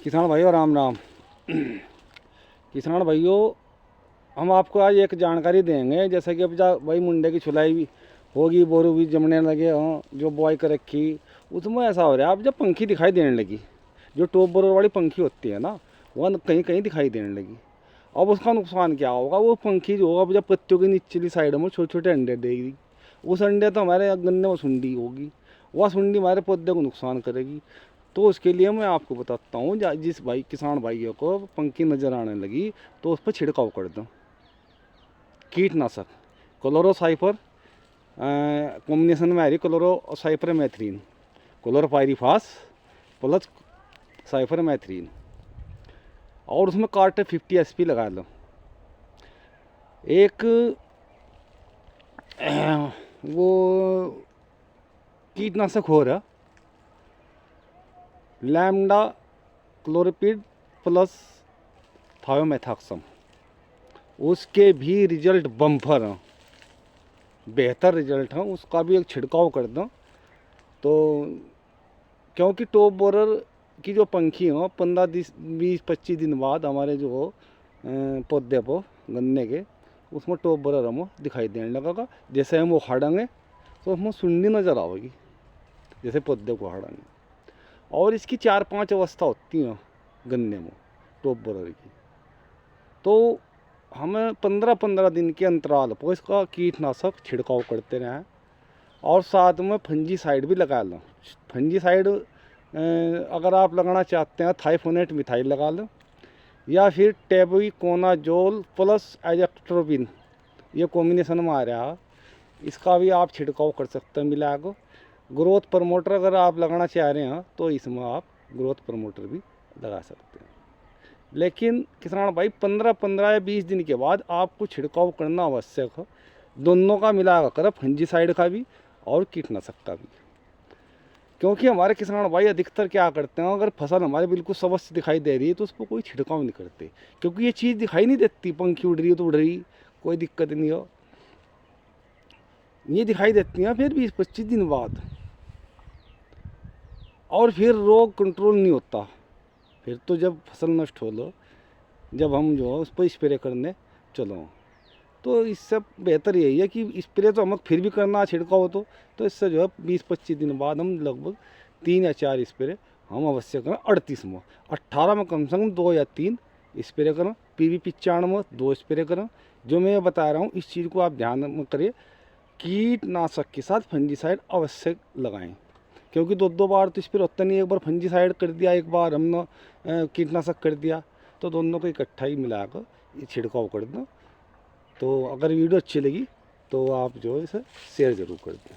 किसान भाइयों राम राम। किसान भाइयों, हम आपको आज एक जानकारी देंगे। जैसे कि अब भाई मुंडे की छुलाई भी होगी, बोरू भी जमने लगे हों, जो बुआई कर रखी उसमें ऐसा हो रहा है। अब जब पंखी दिखाई देने लगी, जो टॉप बोर वाली पंखी होती है ना, वह कहीं कहीं दिखाई देने लगी। अब उसका नुकसान क्या होगा? वो पंखी जो होगा, अब जब पत्तियों की निचली साइड में छोटे छोटे अंडे देगी, उस अंडे तो हमारे गन्ने में सुंडी होगी, वह सुंडी हमारे पौधे को नुकसान करेगी। तो उसके लिए मैं आपको बताता हूँ, जिस भाई किसान भाइयों को पंखी नज़र आने लगी तो उस पर छिड़काव कर दो। कीटनाशक क्लोरोसाइफर कॉम्बिनेशन में आ रही, क्लोरोसाइफर मैथ्रीन, क्लोरोपाइरीफास प्लस साइफर मैथ्रीन, और उसमें कार्टे 50 SP लगा लो। एक वो कीटनाशक हो रहा लैम्डा क्लोरोपिड प्लस थायोमेथाक्सम, उसके भी रिजल्ट बम्पर हैं, बेहतर रिजल्ट हैं। उसका भी एक छिड़काव कर दो तो, क्योंकि टॉप बोरर की जो पंखी हो 15-20-25 दिन बाद हमारे जो पौधे को गन्ने के, उसमें टॉप बोरर हमें दिखाई देने लगेगा। जैसे हम वो हाड़ेंगे तो हमें सुंडी नज़र आएगी, जैसे पौधे को हाड़ेंगे। और इसकी 4-5 अवस्था होती हैं गन्ने में टॉप बोरर की। तो हमें 15-15 दिन के अंतराल पर इसका कीटनाशक छिड़काव करते रहें, और साथ में फंजीसाइड भी लगा लो। फंजीसाइड अगर आप लगाना चाहते हैं थाइफोनेट मिथाइल लगा लो, या फिर टेबुकोनाजोल प्लस एजेक्ट्रोबिन, ये कॉम्बिनेशन में आ रहा है, इसका भी आप छिड़काव कर सकते हैं मिला को। ग्रोथ प्रमोटर अगर आप लगाना चाह रहे हैं तो इसमें आप ग्रोथ प्रमोटर भी लगा सकते हैं। लेकिन किसान भाई 15-15 या 20 दिन के बाद आपको छिड़काव करना आवश्यक है, दोनों का मिला कर, फंजीसाइड का भी और कीटनाशक का भी। क्योंकि हमारे किसान भाई अधिकतर क्या करते हैं, अगर फसल हमारे बिल्कुल स्वस्थ दिखाई दे रही है तो उस पर कोई छिड़काव नहीं करते, क्योंकि ये चीज़ दिखाई नहीं देती। पंखी उड़ रही है तो उड़ रही, कोई दिक्कत नहीं हो, ये दिखाई देती हैं फिर 20-25 दिन बाद, और फिर रोग कंट्रोल नहीं होता। फिर तो जब फसल नष्ट हो लो, जब हम जो है उस पर स्प्रे करने चलो, तो इससे बेहतर यही है कि स्प्रे तो हमें फिर भी करना छिड़काव तो इससे जो है 20-25 दिन बाद हम लगभग 3 या 4 स्प्रे हम अवश्य करें। 38 में 18 में कम से कम 2 या 3 स्प्रे करें। PB95 में 2 स्प्रे करें। जो मैं बता रहा हूँ इस चीज़ को आप ध्यान में करिए, कीटनाशक के साथ फंजीसाइड अवश्य लगाएं, क्योंकि 2 बार तो स्प्रे होता नहीं। एक बार फंजीसाइड कर दिया, एक बार हमने कीटनाशक कर दिया, तो दोनों को इकट्ठा ही मिलाकर छिड़काव कर दो। तो अगर वीडियो अच्छी लगी तो आप जो है इसे शेयर ज़रूर कर दें।